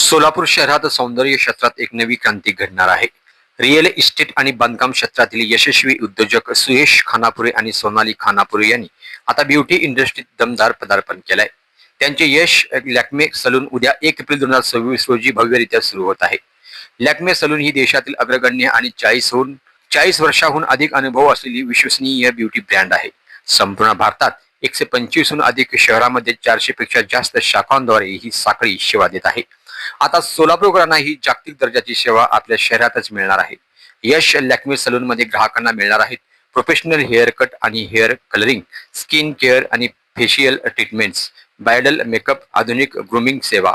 सोलापूर शहरात सौंदर्य क्षेत्रात एक नवी क्रांती घडणार आहे. रिअल इस्टेट आणि बांधकाम क्षेत्रातील यशस्वी उद्योजक सुयश खानापुरे आणि सोनाली खानापुरे यांनी आता ब्युटी इंडस्ट्रीत दमदार पदार्पण केलंय. त्यांचे यश लॅक्मे सलून उद्या 1 एप्रिल 2026 रोजी भव्यरित्या सुरू होत आहे. लॅक्मे सलून ही देशातील अग्रगण्य आणि 40 वर्षाहून अधिक अनुभव असलेली विश्वसनीय ब्युटी ब्रँड आहे. संपूर्ण भारतात 125हून अधिक शहरांमध्ये 400 पेक्षा जास्त शाखांद्वारे ही साखळी सेवा देत आहे. आता सोलापूरकरांना ही जागतिक दर्जाची सेवा आपल्या शहरातच मिळणार आहे. यश लॅक्मे सलून मध्ये ग्राहकांना मिळणार आहेत प्रोफेशनल हेअर कट आणि हेअर कलरिंग, स्किन केअर आणि फेशियल ट्रीटमेंट्स, ब्रायडल मेकअप, आधुनिक ग्रूमिंग सेवा.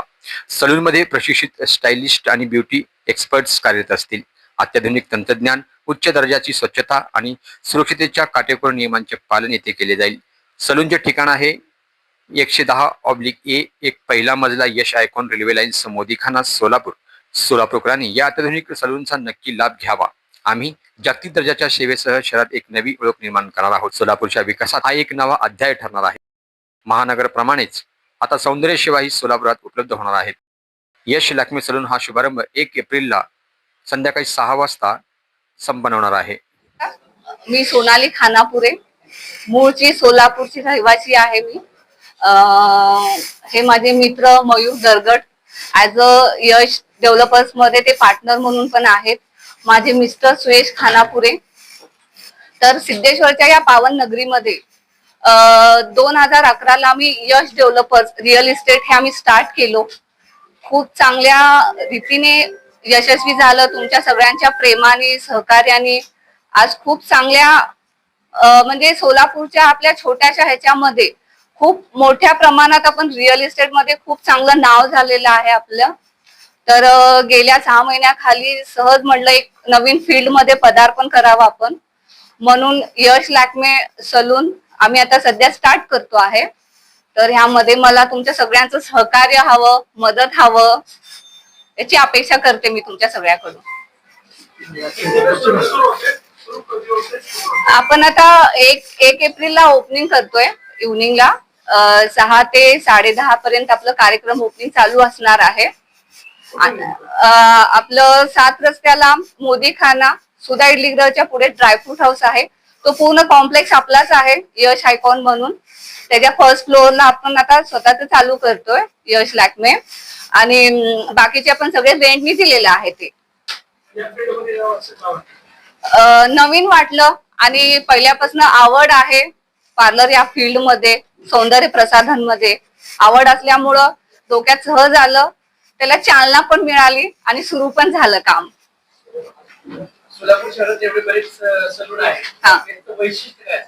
सलून मध्ये प्रशिक्षित स्टायलिस्ट आणि ब्युटी एक्सपर्ट्स कार्यरत असतील. अत्याधुनिक तंत्रज्ञान, उच्च दर्जाची स्वच्छता आणि सुरक्षिततेच्या काटेकोर नियमांचे पालन येथे केले जाईल. सलूनचे ठिकाण आहे 110/A, एक पहिला मजला, यश icon, railway lines, Modikhana, Solapur. सोलापूरकरांनी या अत्याधुनिक सलूनचा नक्की लाभ घ्यावा. आम्ही जागतिक दर्जाच्या सेवेसह शहरात एक नवी ओळख निर्माण करणार आहोत. सोलापूरच्या विकासात हा एक नवा अध्याय ठरणार आहे. महानगरप्रमाणेच आता सौंदर्य सेवा ही सोलापुरात उपलब्ध होणार आहेत. यश लॅक्मे सलून हा शुभारंभ 1 एप्रिलला संध्याकाळी 6 वाजता संपन्न होणार आहे. मी सोनाली खानापुरे, मूळची सोलापूरची रहिवासी आहे. मी हे माझे मित्र Mayur Dargad as a Yash developers मध्ये ते पार्टनर म्हणून पण आहेत. माझे मिस्टर सुयश खानापुरे. तर सिद्धेश्वरच्या या पावन नगरीमध्ये 2011ला आम्ही यश डेव्हलपर्स रिअल इस्टेट हे आम्ही स्टार्ट केलो. खूप चांगल्या रीतीने यशस्वी झालं. तुमच्या सगळ्यांच्या प्रेमाने, सहकार्याने आज खूप चांगल्या म्हणजे सोलापूरच्या आपल्या छोट्याशा ह्याच्यामध्ये खूप मोठ्या प्रमाणात आपण रिअल इस्टेट मध्ये खूप चांगलं नाव झालेलं आहे आपलं. तर गेल्या 6 महिन्याखाली सहज म्हटलं एक नवीन फील्ड मध्ये पदार्पण करावं आपण, म्हणून यश लॅक्मे सलून आम्ही आता सध्या स्टार्ट करतो आहे. तर ह्यामध्ये मला तुमच्या सगळ्यांचं सहकार्य हवं, मदत हवं, याची अपेक्षा करते मी तुमच्या सगळ्याकडून. आपण आता 1 एप्रिलला ओपनिंग करतोय. इव्हनिंगला 6 ते 10:30 पर्यंत आपलं कार्यक्रम ओपनिंग चालू असणार आहे. आपलं 7 रस्त्याला मोदीखाना सुधा इडली गृहच्या पुढे ड्रायफ्रूट हाऊस आहे. तो पूर्ण कॉम्प्लेक्स आपलाच आहे, यश आयकॉन म्हणून. त्याच्या फर्स्ट फ्लोअरला आपण आता स्वतःच चालू करतोय यश लॅक्मे, आणि बाकीचे आपण सगळे रेंटनी दिलेले आहे. ते नवीन वाटलं आणि पहिल्यापासून आवड आहे पार्लर या फील्ड मध्ये, सौंदर्य प्रसाधनमध्ये आवड असल्यामुळं डोक्यात सहज आलं, त्याला चालना पण मिळाली आणि सुरू पण झालं काम. सोलापूर शहरात एवढे बरेच सलून आहेत, त्याचं वैशिष्ट्य काय?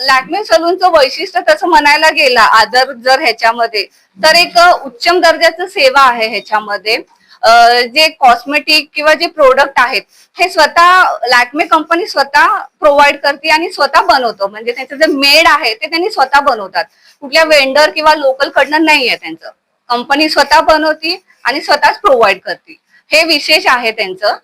लॅक्मे सलूनचं वैशिष्ट्य तसं म्हणायला गेला आदर जर ह्याच्यामध्ये तर एक उच्चम दर्जाचं सेवा आहे ह्याच्यामध्ये. जे कॉस्मेटिक किंवा जे प्रोडक्ट आहेत हे स्वतः लॅक्मे कंपनी स्वतः प्रोव्हाइड करते आणि स्वतः बनवतो. म्हणजे त्यांचं जे मेड आहे ते त्यांनी स्वतः बनवतात, कुठल्या वेंडर किंवा लोकल कडनं नाहीये. त्यांचं कंपनी स्वतः बनवती आणि स्वतःच प्रोव्हाइड करते. हे विशेष आहे त्यांचं.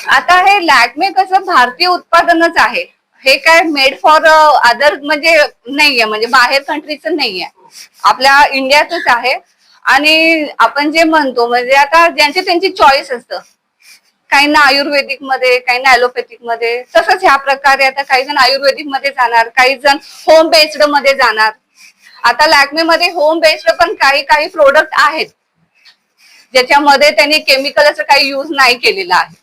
आता हे लॅक्मे कसं भारतीय उत्पादनच आहे. हे काय मेड फॉर अदर म्हणजे नाहीये, म्हणजे बाहेर कंट्रीचं नाहीये, आपल्या इंडियातच आहे. आणि आपण जे म्हणतो म्हणजे आता ज्यांची त्यांची चॉईस असतं, काहींना आयुर्वेदिक मध्ये, काहींना ॲलोपॅथिक मध्ये, तसंच ह्या प्रकारे आता काही जण आयुर्वेदिक मध्ये जाणार, काही जण होम बेस्ड मध्ये जाणार. आता लॅक्मे मध्ये होम बेस्ड पण काही प्रोडक्ट आहेत ज्याच्यामध्ये त्यांनी केमिकल असं काही यूज नाही केलेलं आहे.